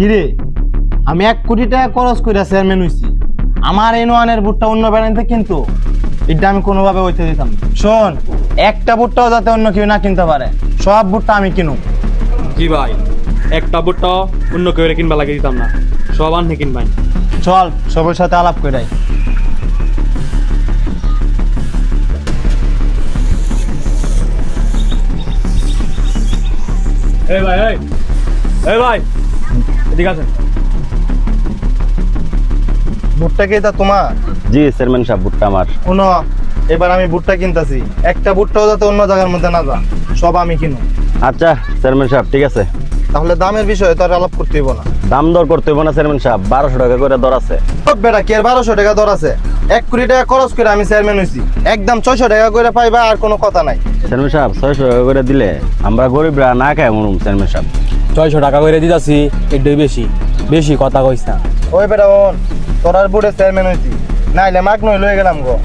কিরে, আমি 1 কোটি টাকা খরচ করে চেয়ারম্যান হইছি, আমার এই নোয়ানের বুটটা অন্য ব্যানাইতে কিন্তু এটা আমি কোনোভাবে হইতে দিতাম না। শোন, একটা বুটটাও যাতে অন্য কেউ না কিনতে পারে, সব বুটটা আমি কিনুম। জি ভাই, একটা বুটটা অন্য কেউ কিনবা লাগিয়ে দিতাম না, সব আনতে কিনবাই। চল সবার সাথে আলাপ করাই। এই ভাই, এই ভাই, এদিকে আসেন। বুটটা কি এটা তোমার? জি চেয়ারম্যান সাহেব, বুটটা আমার। শোনো, এবার আমি বুটটা কিনতেছি, একটা বুটটাও যাতে অন্য জায়গার মধ্যে না যা, সব আমি কিনুম। আচ্ছা চেয়ারম্যান সাহেব, ঠিক আছে। তাহলে দামের বিষয়ে তো আর আলাপ করতে হইব না। দাম দর করতে হইব না চেয়ারম্যান সাহেব, 1200 টাকা করে দর আছে। বেটা কি আর 1200 টাকা দর আছে? 1 কোটি টাকা খরচ করে আমি চেয়ারম্যান হইছি, একদম 600 টাকা করে পাইবা, আর কোনো কথা নাই। চেয়ারম্যান সাহেব 600 টাকা করে দিলে আমরা গরিবরা না খাই মরুম চেয়ারম্যান সাহেব। 600 টাকা করে দিতাছি, এটাই বেশি বেশি কথা কইস না। ওই বেটা তোর আর বুড়ে চেয়ারম্যান হইছি, নাইলে মাগ নই লয়ে গেলাম গো।